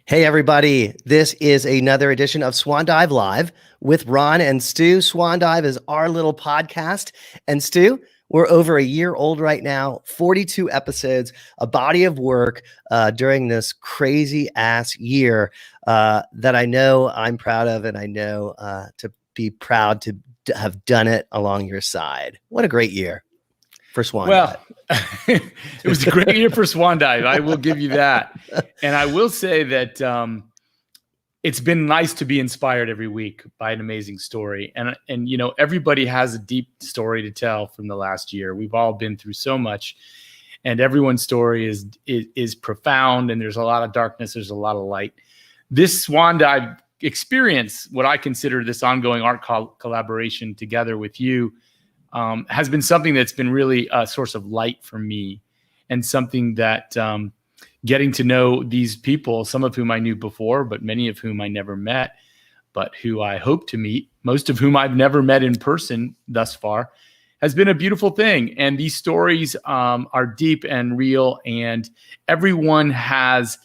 Hey, everybody. This is another edition of Swan Dive Live with Ron and Stu. Swan Dive is our little podcast. And Stu, we're over a year old right now, 42 episodes, a body of work during this crazy ass year that I know I'm proud of, and I know to be proud to have done it along your side. What a great year for Swan Dive. It was a great year for Swan Dive. I will give you that. And I will say that it's been nice to be inspired every week by an amazing story. And you know, everybody has a deep story to tell from the last year. We've all been through so much, and everyone's story is profound, and there's a lot of darkness, there's a lot of light. This Swan Dive experience, what I consider this ongoing art collaboration together with you, has been something that's been really a source of light for me, and something that getting to know these people, some of whom I knew before, but many of whom I never met, but who I hope to meet, most of whom I've never met in person thus far, has been a beautiful thing. And these stories are deep and real, and everyone has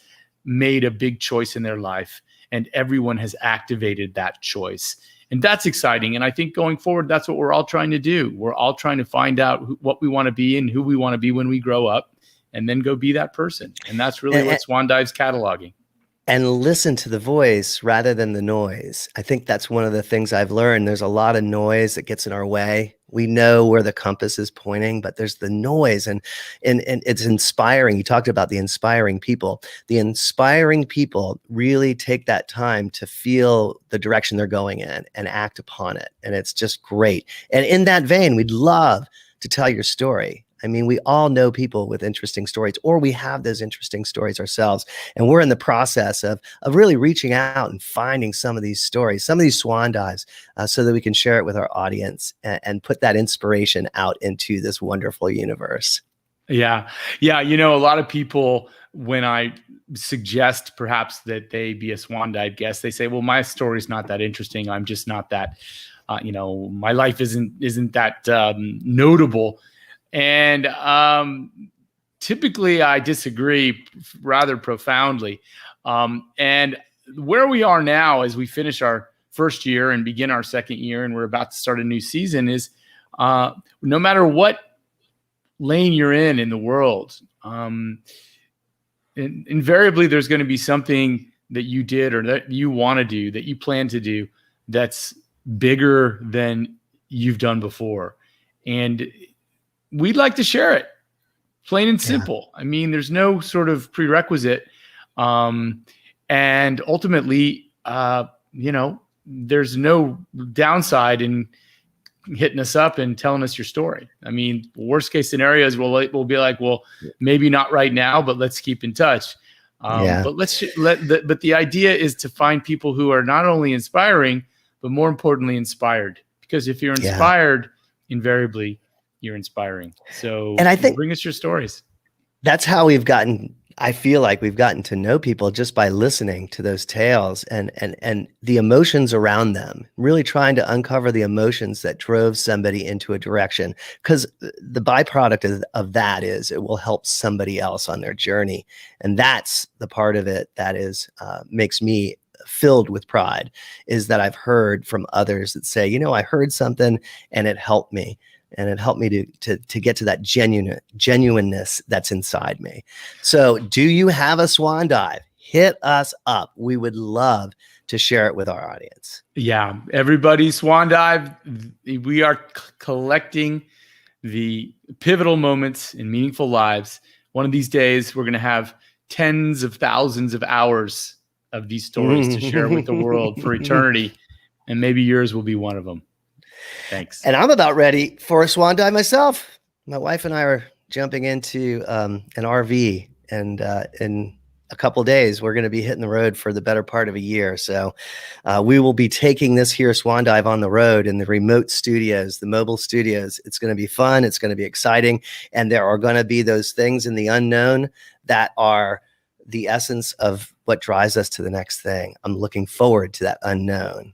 made a big choice in their life, and everyone has activated that choice. And that's exciting. And I think going forward, that's what we're all trying to do. We're all trying to find out what we want to be and who we want to be when we grow up, and then go be that person. And that's really what Swan Dive's cataloging. And listen to the voice rather than the noise. I think that's one of the things I've learned. There's a lot of noise that gets in our way. We know where the compass is pointing, but there's the noise, and it's inspiring. You talked about the inspiring people. The inspiring people really take that time to feel the direction they're going in and act upon it. And it's just great. And in that vein, we'd love to tell your story. I mean, we all know people with interesting stories, or we have those interesting stories ourselves. And we're in the process of really reaching out and finding some of these stories, some of these swan dives, so that we can share it with our audience and put that inspiration out into this wonderful universe. Yeah. You know, a lot of people, when I suggest perhaps that they be a Swan Dive guest, they say, well, my story's not that interesting. I'm just not that, my life isn't that notable. And typically I disagree rather profoundly. And where we are now as we finish our first year and begin our second year, and we're about to start a new season, is no matter what lane you're in the world, invariably there's going to be something that you did or that you want to do, that you plan to do, that's bigger than you've done before. And we'd like to share it, plain and simple. Yeah. I mean, there's no sort of prerequisite. And ultimately, there's no downside in hitting us up and telling us your story. I mean, worst case scenarios, we'll be like, well, maybe not right now, but let's keep in touch. But but the idea is to find people who are not only inspiring, but more importantly, inspired. Because if you're inspired, invariably, you're inspiring. So, and I think bring us your stories. That's how I feel like we've gotten to know people, just by listening to those tales and the emotions around them, really trying to uncover the emotions that drove somebody into a direction. Because the byproduct of that is it will help somebody else on their journey. And that's the part of it that is makes me filled with pride, is that I've heard from others that say, I heard something and it helped me. And it helped me to get to that genuineness that's inside me. So do you have a swan dive? Hit us up. We would love to share it with our audience. Yeah, everybody, Swan Dive. We are collecting the pivotal moments in meaningful lives. One of these days, we're going to have tens of thousands of hours of these stories to share with the world for eternity. And maybe yours will be one of them. Thanks. And I'm about ready for a swan dive myself. My wife and I are jumping into an RV, and in a couple of days, we're going to be hitting the road for the better part of a year. So we will be taking this here swan dive on the road in the remote studios, the mobile studios. It's going to be fun. It's going to be exciting. And there are going to be those things in the unknown that are the essence of what drives us to the next thing. I'm looking forward to that unknown.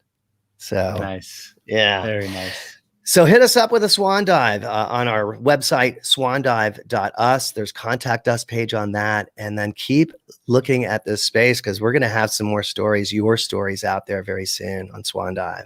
So nice. Yeah. Very nice. So hit us up with a Swan Dive on our website, swandive.us. There's contact us page on that. And then keep looking at this space because we're going to have some more stories, your stories out there very soon on Swan Dive.